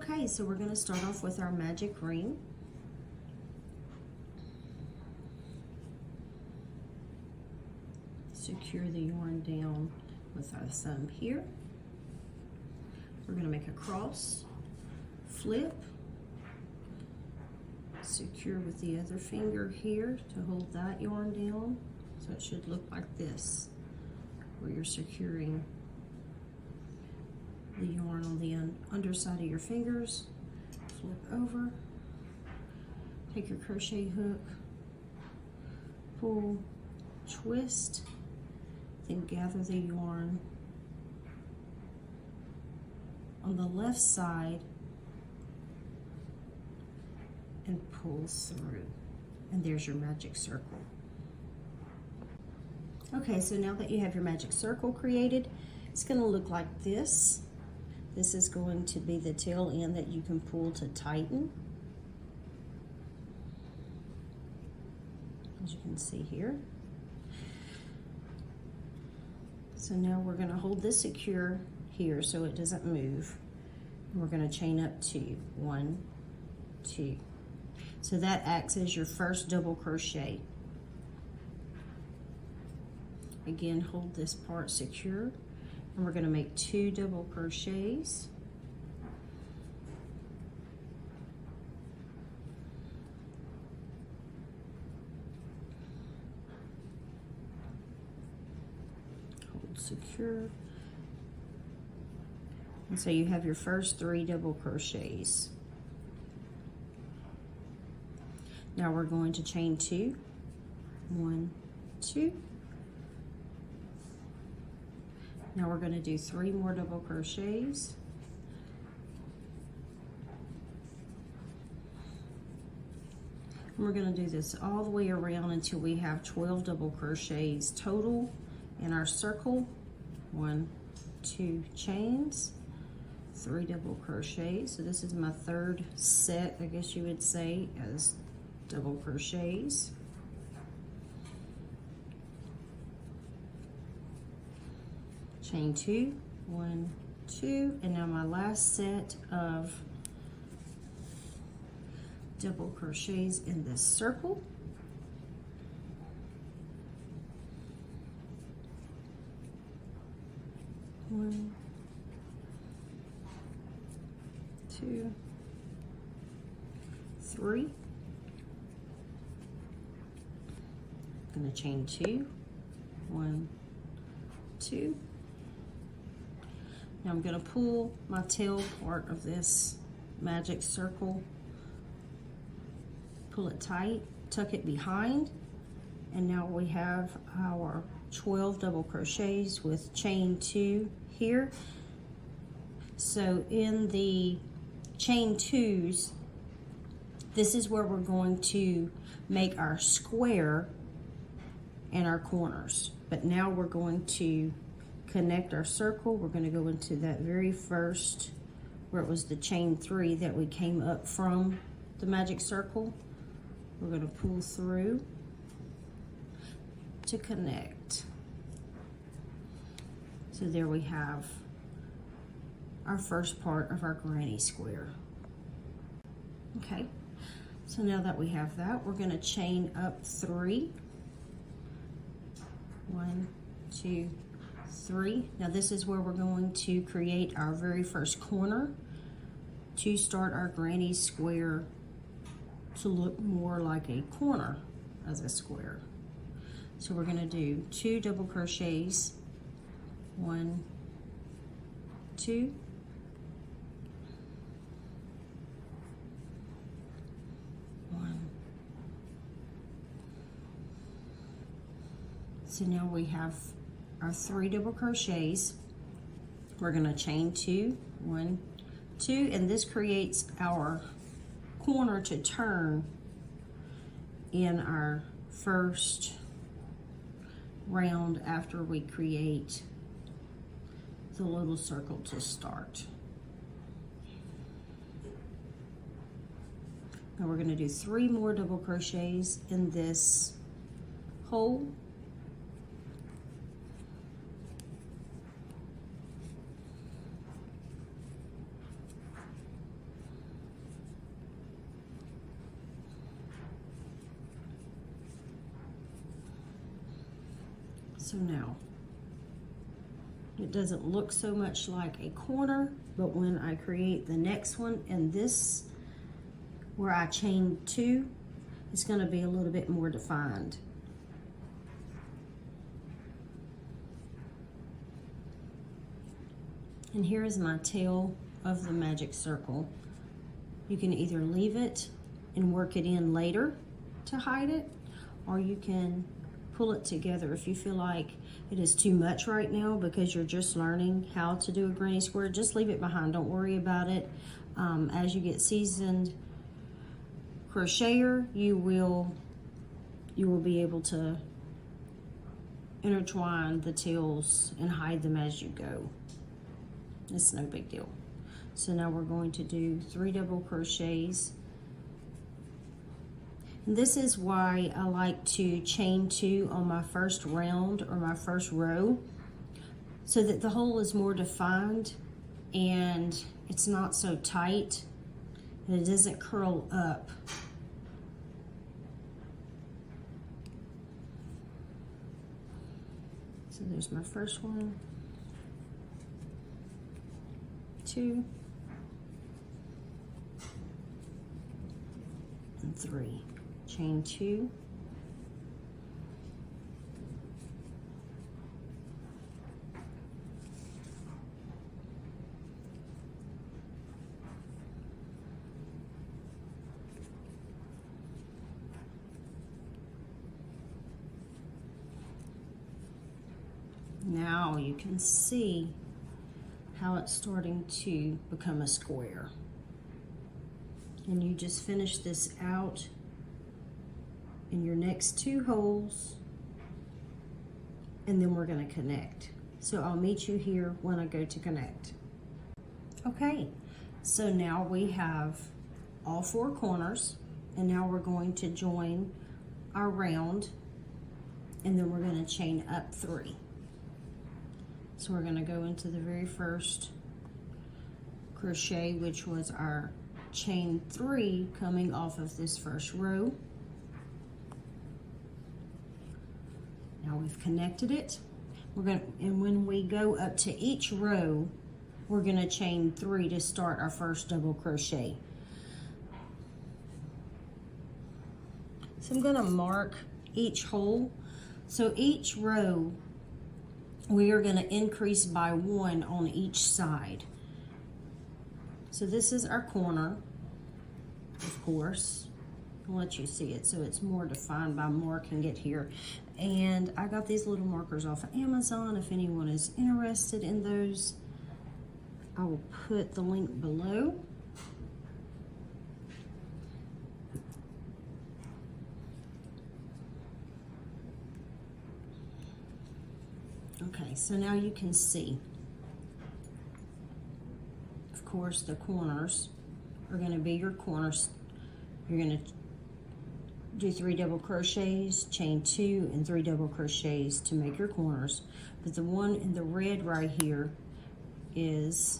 Okay, so we're going to start off with our magic ring. Secure the yarn down with our thumb here. We're going to make a cross, flip, secure with the other finger here to hold that yarn down. So it should look like this, where you're securing the yarn on the underside of your fingers. Flip over, take your crochet hook, pull, twist, then gather the yarn on the left side and pull through. And there's your magic circle. Okay, so now that you have your magic circle created, it's going to look like this. This is going to be the tail end that you can pull to tighten. As you can see here. So now we're going to hold this secure here so it doesn't move. And we're going to chain up 2, 1, 2. So that acts as your first double crochet. Again, hold this part secure, and we're going to make 2 double crochets. Hold secure. And so you have your first 3 double crochets. Now we're going to chain 2, 1, 2. Now we're going to do 3 more double crochets. And we're going to do this all the way around until we have 12 double crochets total in our circle. 1, 2 chains, 3 double crochets. So this is my 3rd set, I guess you would say, as double crochets. Chain 2, 1, 2, and now my last set of double crochets in this circle. One, 2, 3. I'm going to chain 2, 1, 2. Now I'm going to pull my tail part of this magic circle, pull it tight, tuck it behind, and now we have our 12 double crochets with chain 2 here. So in the chain 2s, this is where we're going to make our square and our corners. But now we're going to connect our circle. We're going to go into that very first, where it was the chain 3 that we came up from the magic circle. We're going to pull through to connect. So there we have our first part of our granny square. Okay, so now that we have that, we're going to chain up 3. 1, 2, 3. Now this is where we're going to create our very first corner to start our granny square to look more like a corner as a square. So we're going to do 2 double crochets, 1, 2, 1. So now we have our 3 double crochets. We're going to chain 2, 1, 2, and this creates our corner to turn in our first round after we create the little circle to start. Now we're going to do 3 more double crochets in this hole. So now, it doesn't look so much like a corner, but when I create the next one, and this, where I chain 2, it's gonna be a little bit more defined. And here is my tail of the magic circle. You can either leave it and work it in later to hide it, or you can pull it together if you feel like it is too much right now because you're just learning how to do a granny square. Just leave it behind, don't worry about it. As you get seasoned crocheter, you will be able to intertwine the tails and hide them as you go. It's no big deal. So now we're going to do 3 double crochets. And this is why I like to chain 2 on my first round or my first row, so that the hole is more defined and it's not so tight and it doesn't curl up. So there's my first one, 2, and 3. Chain 2. Now you can see how it's starting to become a square. And you just finish this out in your next 2 holes, and then we're going to connect. So I'll meet you here when I go to connect. Okay, so now we have all 4 corners, and now we're going to join our round, and then we're going to chain up 3. So we're going to go into the very first crochet, which was our chain 3 coming off of this first row. Now we've connected it. And when we go up to each row, we're going to chain 3 to start our first double crochet. So I'm going to mark each hole. So each row, we are going to increase by 1 on each side. So this is our corner, of course. I'll let you see it so it's more defined by marking it here. And I got these little markers off of Amazon. If anyone is interested in those, I will put the link below. Okay, so now you can see, of course, the corners are going to be your corners. You're going to do 3 double crochets, chain 2, and 3 double crochets to make your corners. But the one in the red right here is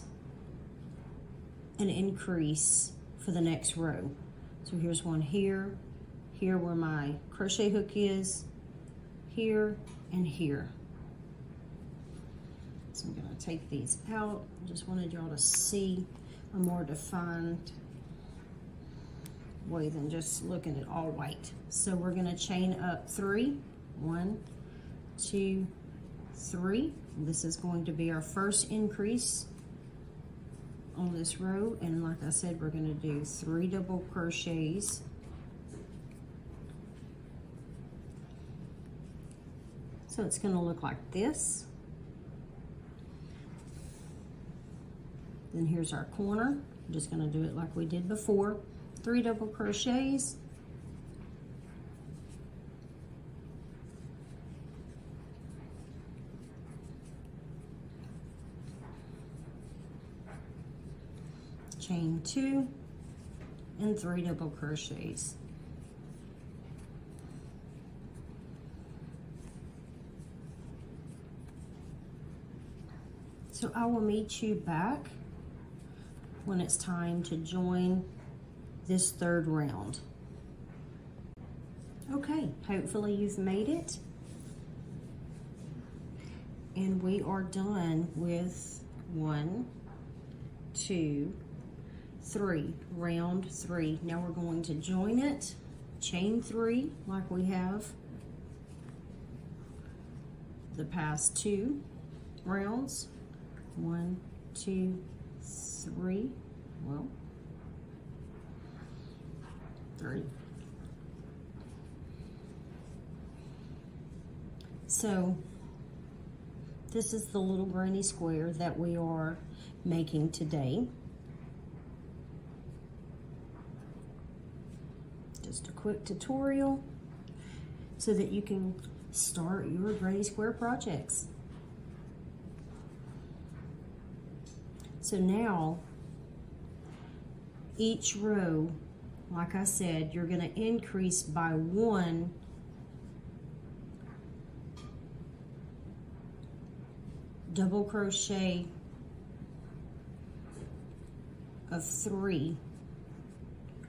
an increase for the next row. So here's one here, here where my crochet hook is, here, and here. So I'm going to take these out. I just wanted y'all to see a more defined way than just looking at all white. So we're going to chain up 3. 1, 2, 3. This is going to be our first increase on this row. And like I said, we're going to do 3 double crochets. So it's going to look like this. Then here's our corner. I'm just going to do it like we did before. 3 double crochets. Chain 2 and 3 double crochets. So I will meet you back when it's time to join this 3rd round. Okay, hopefully you've made it. And we are done with 1, 2, 3, round 3. Now we're going to join it, chain 3 like we have the past 2 rounds. 1, 2, 3, well, 3. So this is the little granny square that we are making today. Just a quick tutorial so that you can start your granny square projects. So now each row, like I said, you're going to increase by 1 double crochet of 3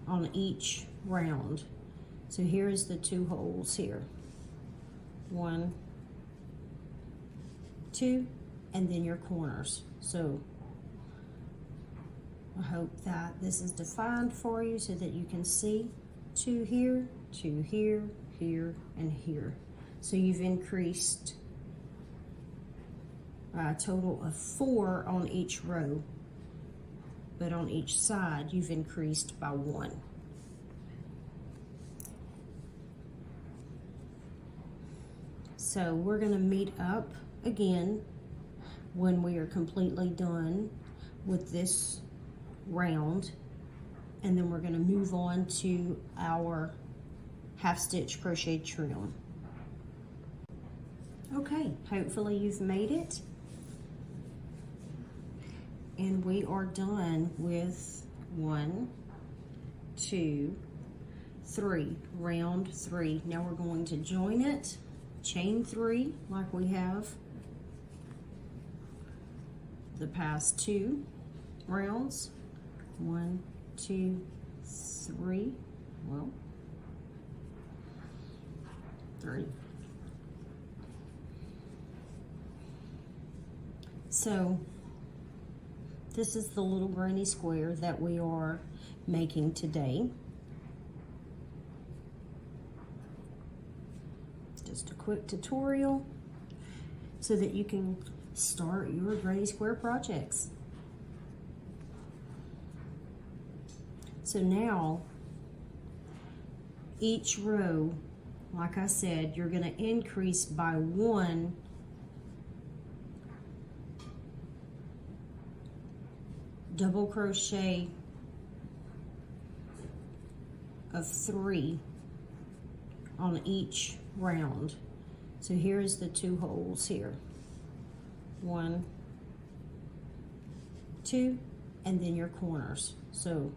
on each round. So here's the 2 holes here. 1, 2, and then your corners. So I hope that this is defined for you so that you can see 2 here, 2 here, here, and here. So you've increased a total of 4 on each row, but on each side you've increased by 1. So we're going to meet up again when we are completely done with this round, and then we're going to move on to our half stitch crochet trim. Okay, hopefully you've made it. And we are done with 1, 2, 3, round 3. Now we're going to join it, chain 3 like we have the past 2 rounds. 1, 2, 3, well, 3. So this is the little granny square that we are making today. Just a quick tutorial so that you can start your granny square projects. So now each row, like I said, you're going to increase by 1 double crochet of 3 on each round. So here's the 2 holes here. 1, 2, and then your corners. So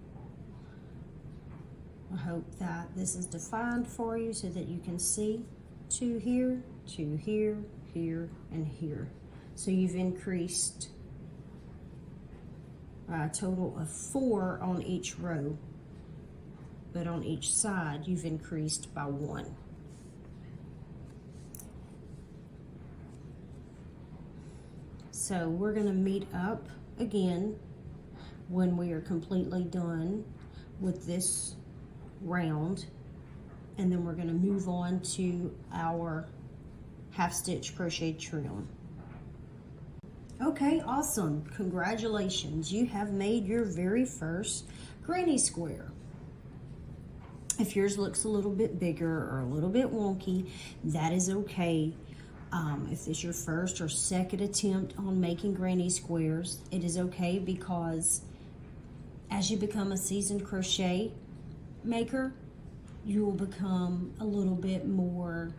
I hope that this is defined for you so that you can see 2 here, 2 here, here, and here. So you've increased a total of 4 on each row, but on each side you've increased by 1. So we're going to meet up again when we are completely done with this round, and then we're going to move on to our half stitch crochet trim. Okay, awesome. Congratulations. You have made your very first granny square. If yours looks a little bit bigger or a little bit wonky, that is okay. If it's your first or second attempt on making granny squares, it is okay, because as you become a seasoned crochet maker, you will become a little bit more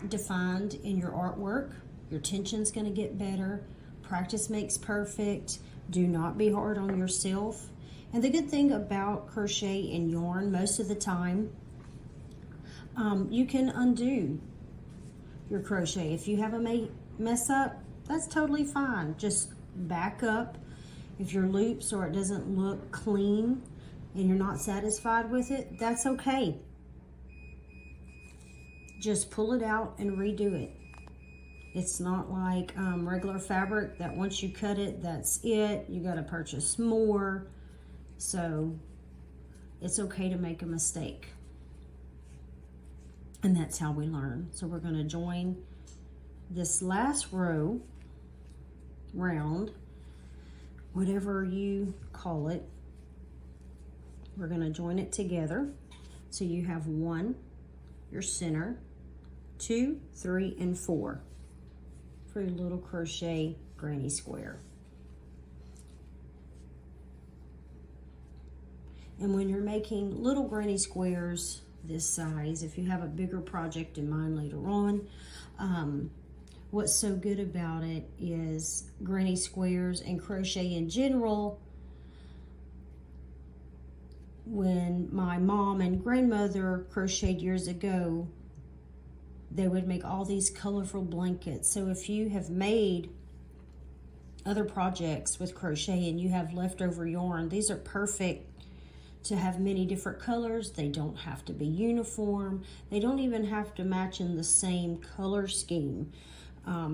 defined in your artwork. Your tension's going to get better. Practice makes perfect. Do not be hard on yourself. And the good thing about crochet and yarn, most of the time, you can undo your crochet. If you have a mess up, that's totally fine. Just back up. If your loops or it doesn't look clean and you're not satisfied with it, that's okay. Just pull it out and redo it. It's not like regular fabric that once you cut it, that's it. You got to purchase more. So it's okay to make a mistake. And that's how we learn. So we're going to join this last row, round, whatever you call it. We're going to join it together. So you have 1, your center, 2, 3, and 4 for your little crochet granny square. And when you're making little granny squares this size, if you have a bigger project in mind later on, what's so good about it is granny squares and crochet in general. When my mom and grandmother crocheted years ago, they would make all these colorful blankets. So if you have made other projects with crochet and you have leftover yarn, these are perfect to have many different colors. They don't have to be uniform. They don't even have to match in the same color scheme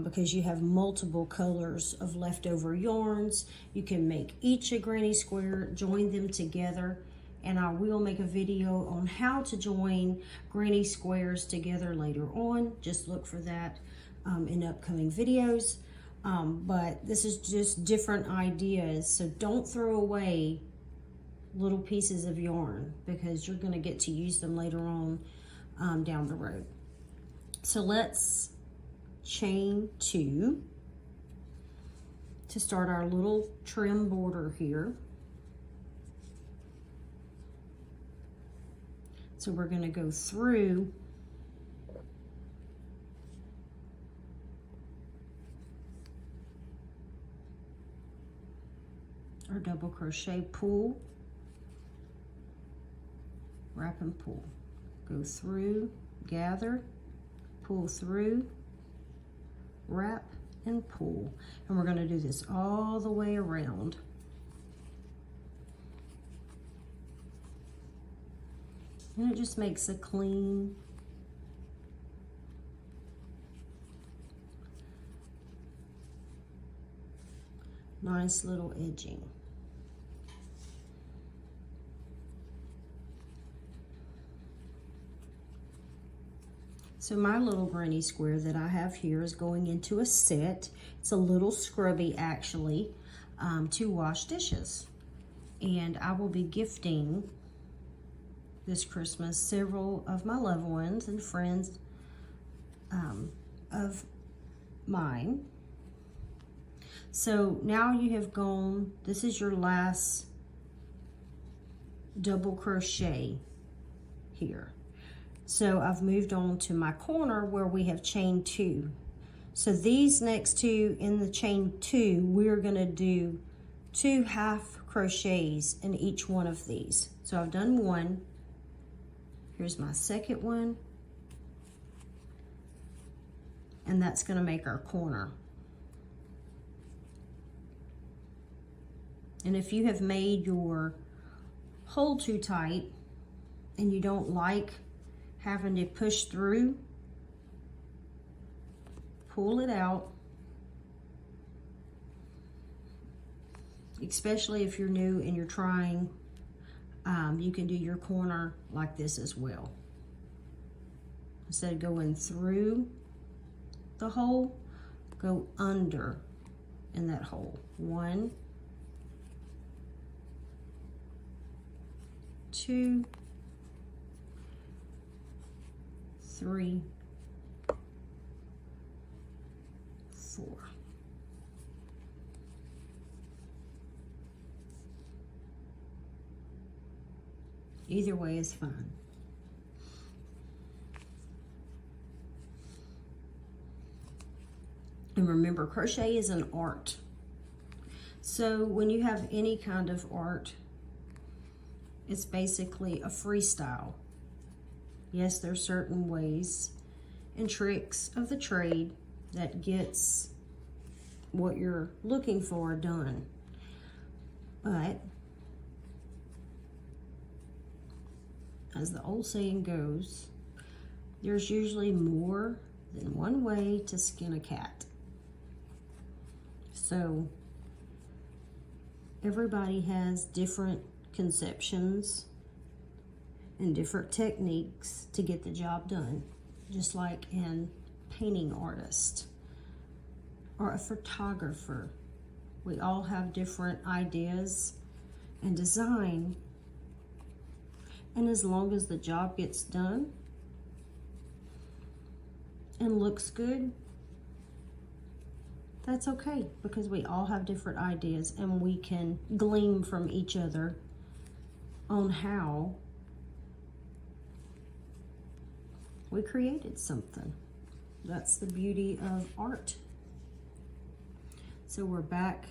because you have multiple colors of leftover yarns. You can make each a granny square, join them together, and I will make a video on how to join granny squares together later on. Just look for that in upcoming videos. But this is just different ideas, so don't throw away little pieces of yarn because you're going to get to use them later on down the road. So let's chain 2 to start our little trim border here. So we're going to go through our double crochet, pull, wrap and pull, go through, gather, pull through, wrap and pull. And we're going to do this all the way around. And it just makes a clean, nice little edging. So my little granny square that I have here is going into a set. It's a little scrubby actually to wash dishes. And I will be gifting this Christmas several of my loved ones and friends of mine. So now you have gone, this is your last double crochet here. So I've moved on to my corner where we have chain 2. So these next 2 in the chain 2, we're gonna do 2 half crochets in each one of these. So I've done 1. Here's my second one. And that's gonna make our corner. And if you have made your hole too tight and you don't like having to push through, pull it out. Especially if you're new and you're trying, you can do your corner like this as well. Instead of going through the hole, go under in that hole. 1, 2, 3, 4. Either way is fine. And remember, crochet is an art. So when you have any kind of art, it's basically a freestyle. Yes, there's certain ways and tricks of the trade that gets what you're looking for done. But as the old saying goes, there's usually more than one way to skin a cat. So everybody has different conceptions and different techniques to get the job done, just like an painting artist or a photographer. We all have different ideas and design, and as long as the job gets done and looks good, that's okay, because we all have different ideas and we can glean from each other on how we created something. That's the beauty of art. So we're back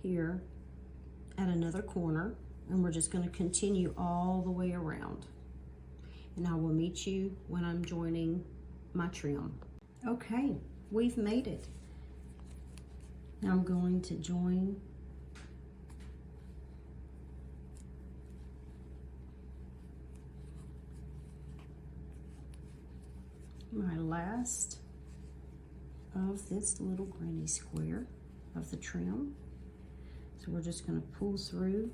here at another corner, and we're just going to continue all the way around. And I will meet you when I'm joining my trim. Okay, we've made it. Now I'm going to join my last of this little granny square of the trim. So we're just going to pull through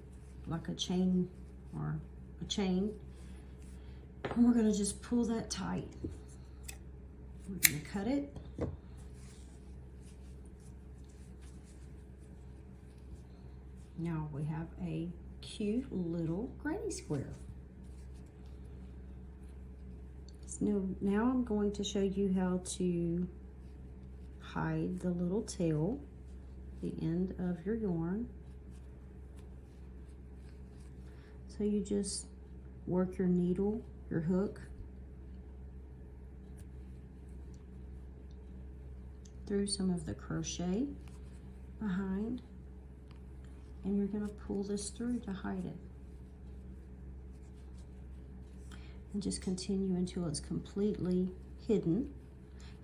like a chain or a chain, and we're going to just pull that tight. We're going to cut it. Now we have a cute little granny square. So now I'm going to show you how to hide the little tail, the end of your yarn. So you just work your needle, your hook, through some of the crochet behind, and you're going to pull this through to hide it. And just continue until it's completely hidden.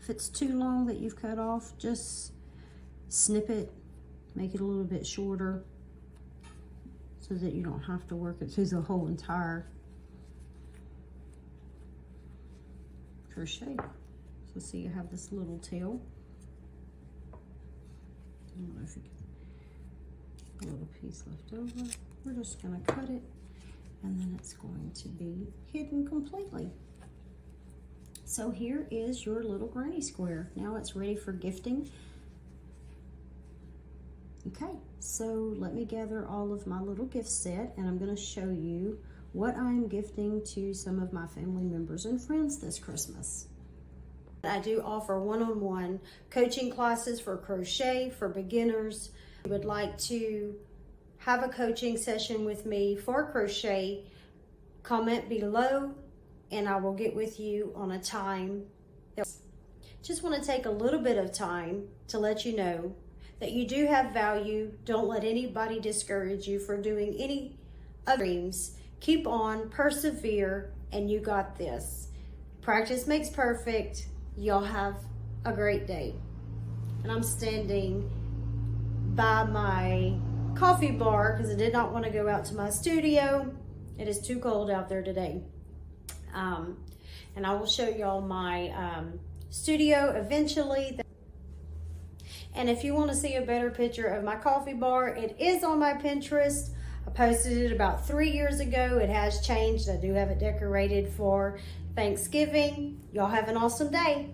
If it's too long that you've cut off, just snip it, make it a little bit shorter so that you don't have to work it through the whole entire crochet. So see, you have this little tail. I don't know if you can, a little piece left over. We're just gonna cut it, and then it's going to be hidden completely. So here is your little granny square. Now it's ready for gifting. Okay, so let me gather all of my little gift set, and I'm going to show you what I'm gifting to some of my family members and friends this Christmas. I do offer one-on-one coaching classes for crochet for beginners. If you would like to have a coaching session with me for crochet, comment below and I will get with you on a time. Just want to take a little bit of time to let you know that you do have value. Don't let anybody discourage you from doing any other dreams. Keep on, persevere, and you got this. Practice makes perfect. Y'all have a great day. And I'm standing by my coffee bar because I did not want to go out to my studio. It is too cold out there today. And I will show y'all my studio eventually. And if you want to see a better picture of my coffee bar, it is on my Pinterest. I posted it about 3 years ago. It has changed. I do have it decorated for Thanksgiving. Y'all have an awesome day.